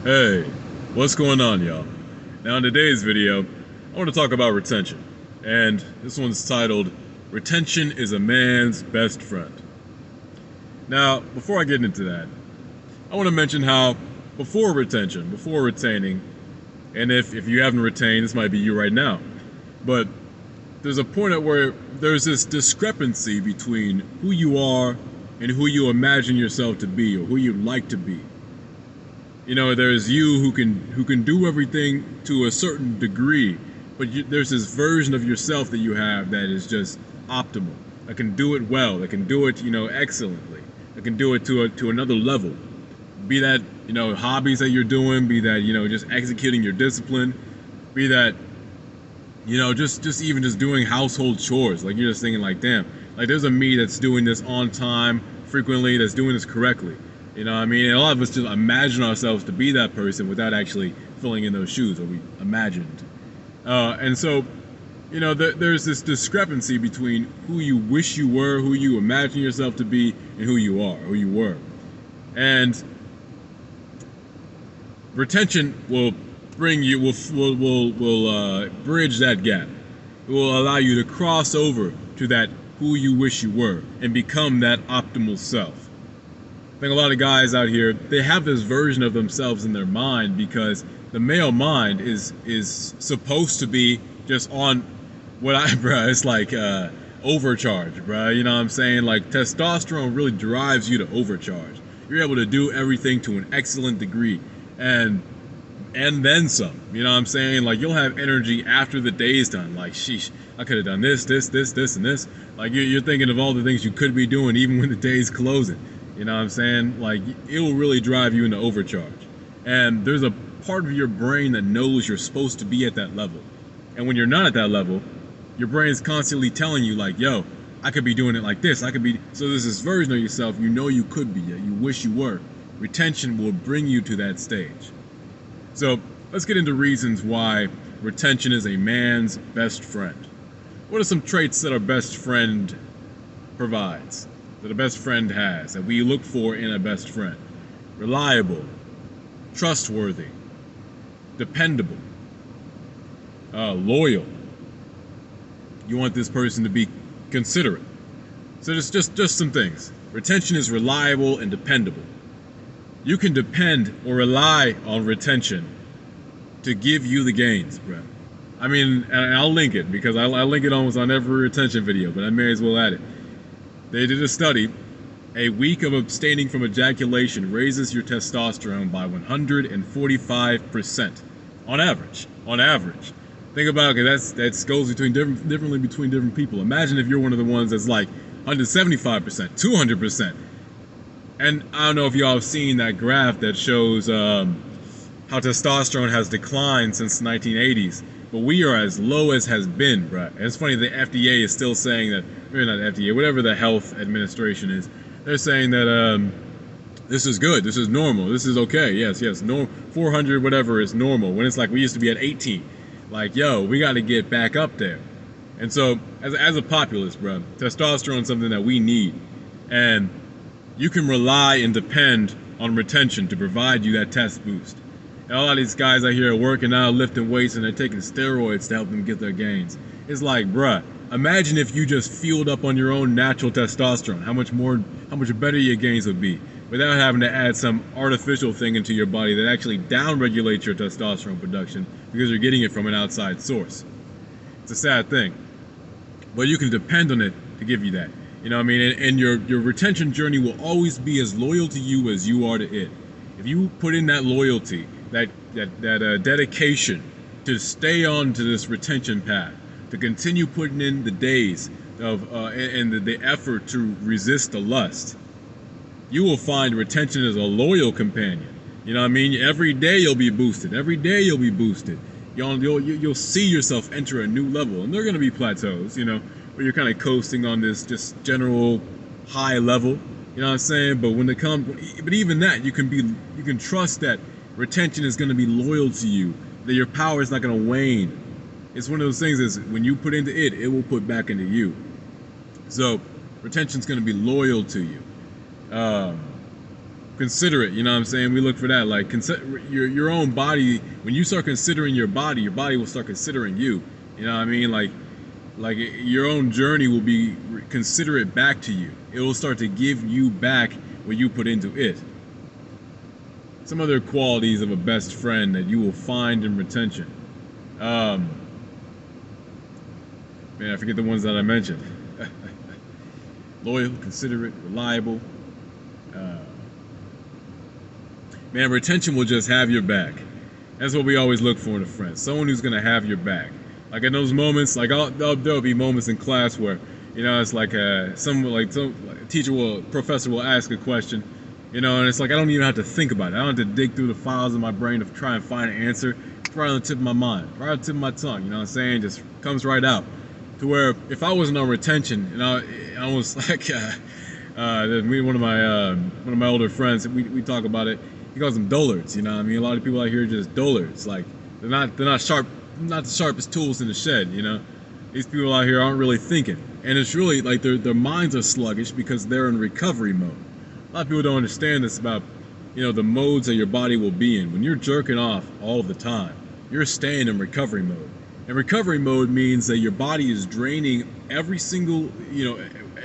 Hey, what's going on, y'all? Now, in today's video, I want to talk about retention. And this one's titled, Retention is a Man's Best Friend. Now, before I get into that, I want to mention how before retention, before retaining, and if you haven't retained, this might be you right now, but there's a point at where there's this discrepancy between who you are and who you imagine yourself to be or who you'd like to be. You know, there's you who can do everything to a certain degree, but there's this version of yourself that you have that is just optimal. That can do it well. That can do it, excellently. That can do it to another level. Be that, hobbies that you're doing. Be that, just executing your discipline. Be that, just even just doing household chores. Like you're just thinking, like, damn, like there's a me that's doing this on time, frequently. That's doing this correctly. You know what I mean? And a lot of us just imagine ourselves to be that person without actually filling in those shoes, or we imagined. And so, there's this discrepancy between who you wish you were, who you imagine yourself to be, and who you are, who you were. And retention will bring you, will bridge that gap. It will allow you to cross over to that who you wish you were and become that optimal self. I think a lot of guys out here, they have this version of themselves in their mind because the male mind is supposed to be just on bruh, it's like overcharge, bruh. You know what I'm saying? Like testosterone really drives you to overcharge. You're able to do everything to an excellent degree and then some. You know what I'm saying? Like you'll have energy after the day's done. Like, sheesh, I could have done this, and this. Like you're thinking of all the things you could be doing even when the day's closing. You know what I'm saying? Like, it will really drive you into overcharge. And there's a part of your brain that knows you're supposed to be at that level. And when you're not at that level, your brain's constantly telling you, like, yo, I could be doing it like this. I could be. So there's this version of yourself you know you could be, you wish you were. Retention will bring you to that stage. So let's get into reasons why retention is a man's best friend. What are some traits that our best friend provides? That a best friend has, that we look for in a best friend? Reliable, trustworthy, dependable, loyal. You want this person to be considerate. So just some things. Retention is reliable and dependable. You can depend or rely on retention to give you the gains, bro. I mean, and I'll link it because I link it almost on every retention video, but I may as well add it. They did a study. A week of abstaining from ejaculation raises your testosterone by 145% on average. On average. Think about it, that goes differently between different people. Imagine if you're one of the ones that's like 175%, 200%. And I don't know if y'all have seen that graph that shows how testosterone has declined since the 1980s. But we are as low as has been, bruh. And it's funny, the FDA is still saying that, or not the FDA, whatever the health administration is, they're saying that this is good, this is normal, this is okay, yes, no, 400 whatever is normal, when it's like we used to be at 18. Like, yo, we got to get back up there. And so, as a populace, bruh, testosterone is something that we need. And you can rely and depend on retention to provide you that test boost. And a lot of these guys out here are working out, lifting weights, and they're taking steroids to help them get their gains. It's like, bruh, imagine if you just fueled up on your own natural testosterone. How much better your gains would be without having to add some artificial thing into your body that actually downregulates your testosterone production because you're getting it from an outside source. It's a sad thing. But you can depend on it to give you that. You know what I mean? And your retention journey will always be as loyal to you as you are to it. If you put in that loyalty, that dedication to stay on to this retention path, to continue putting in the days of and the effort to resist the lust, you will find retention as a loyal companion. You know what I mean? Every day you'll be boosted. Every day you'll be boosted. You'll see yourself enter a new level, and there are going to be plateaus, where you're kind of coasting on this just general high level. You know what I'm saying? But when it comes, but even that, you can trust that retention is going to be loyal to you, that your power is not going to wane. It's one of those things is when you put into it, it will put back into you. So retention is going to be loyal to you. considerate. You know what I'm saying? We look for that. Like your own body. When you start considering your body will start considering you. You know what I mean? Like your own journey will be considerate back to you. It will start to give you back what you put into it. Some other qualities of a best friend that you will find in retention. Man, I forget the ones that I mentioned. Loyal, considerate, reliable. Man, retention will just have your back. That's what we always look for in a friend. Someone who's gonna have your back. Like in those moments, like there'll be moments in class where, you know, it's like some professor will ask a question, you know, and it's like I don't even have to think about it. I don't have to dig through the files in my brain to try and find an answer. It's right on the tip of my mind, right on the tip of my tongue. You know what I'm saying? Just comes right out. To where if I wasn't on retention, and I was like, one of my older friends, we talk about it. He calls them dullards. You know what I mean? A lot of people out here are just dullards. Like they're not sharp, not the sharpest tools in the shed. You know, these people out here aren't really thinking, and it's really like their minds are sluggish because they're in recovery mode. A lot of people don't understand this about, you know, the modes that your body will be in. When you're jerking off all the time, you're staying in recovery mode. And recovery mode means that your body is draining every single, you know,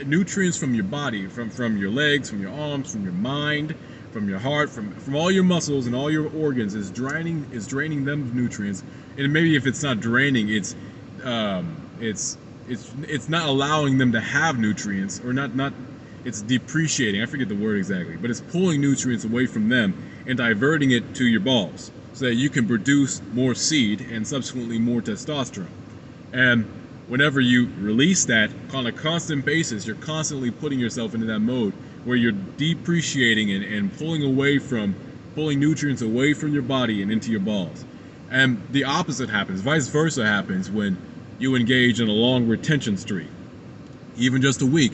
nutrients from your body, from your legs, from your arms, from your mind, from your heart, from all your muscles and all your organs is draining them nutrients. And maybe if it's not draining, it's not allowing them to have nutrients, or not it's depreciating. I forget the word exactly, but it's pulling nutrients away from them and diverting it to your balls so that you can produce more seed and subsequently more testosterone. And whenever you release that on a constant basis, you're constantly putting yourself into that mode where you're depreciating and pulling nutrients away from your body and into your balls. And the opposite happens, vice versa happens when you engage in a long retention streak. Even just a week,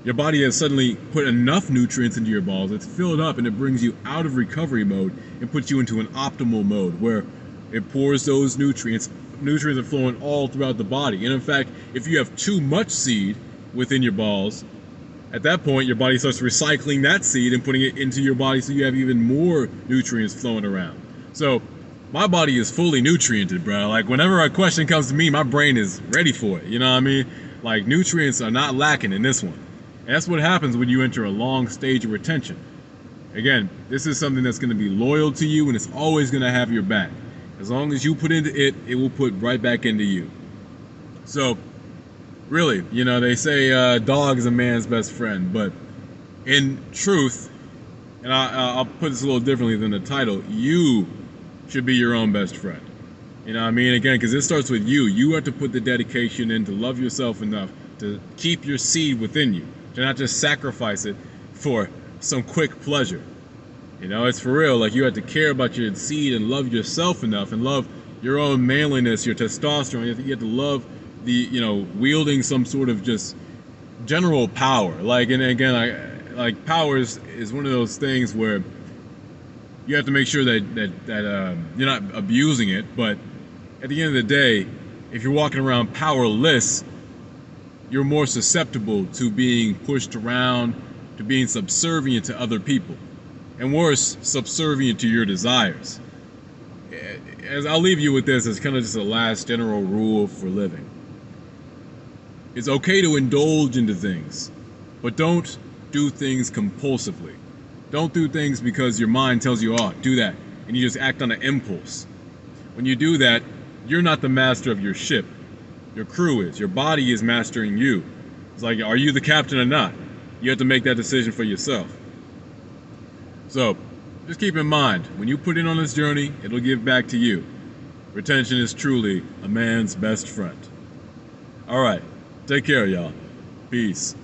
your body has suddenly put enough nutrients into your balls, it's filled up, and it brings you out of recovery mode and puts you into an optimal mode where it pours those nutrients are flowing all throughout the body. And in fact, if you have too much seed within your balls, at that point your body starts recycling that seed and putting it into your body, so you have even more nutrients flowing around. So my body is fully nutriented, bro. Like whenever a question comes to me, my brain is ready for it. You know what I mean? Like nutrients are not lacking in this one. And that's what happens when you enter a long stage of retention. Again, this is something that's going to be loyal to you, and it's always going to have your back. As long as you put into it, it will put right back into you. So, really, you know, they say dog is a man's best friend, but in truth, and I'll put this a little differently than the title, you should be your own best friend. You know what I mean? Again, because it starts with you. You have to put the dedication in to love yourself enough to keep your seed within you, to not just sacrifice it for some quick pleasure. You know, it's for real. Like you have to care about your seed and love yourself enough and love your own manliness, your testosterone. You have to love the, you know, wielding some sort of just general power. Like, and again, like power is one of those things where you have to make sure that you're not abusing it. But at the end of the day, if you're walking around powerless, you're more susceptible to being pushed around, to being subservient to other people, and worse, subservient to your desires. As I'll leave you with this as kind of just a last general rule for living. It's okay to indulge into things, but don't do things compulsively. Don't do things because your mind tells you, oh, do that, and you just act on an impulse. When you do that, you're not the master of your ship. Your crew is. Your body is mastering you. It's like, are you the captain or not? You have to make that decision for yourself. So, just keep in mind, when you put in on this journey, it'll give back to you. Retention is truly a man's best friend. All right, take care, y'all. Peace.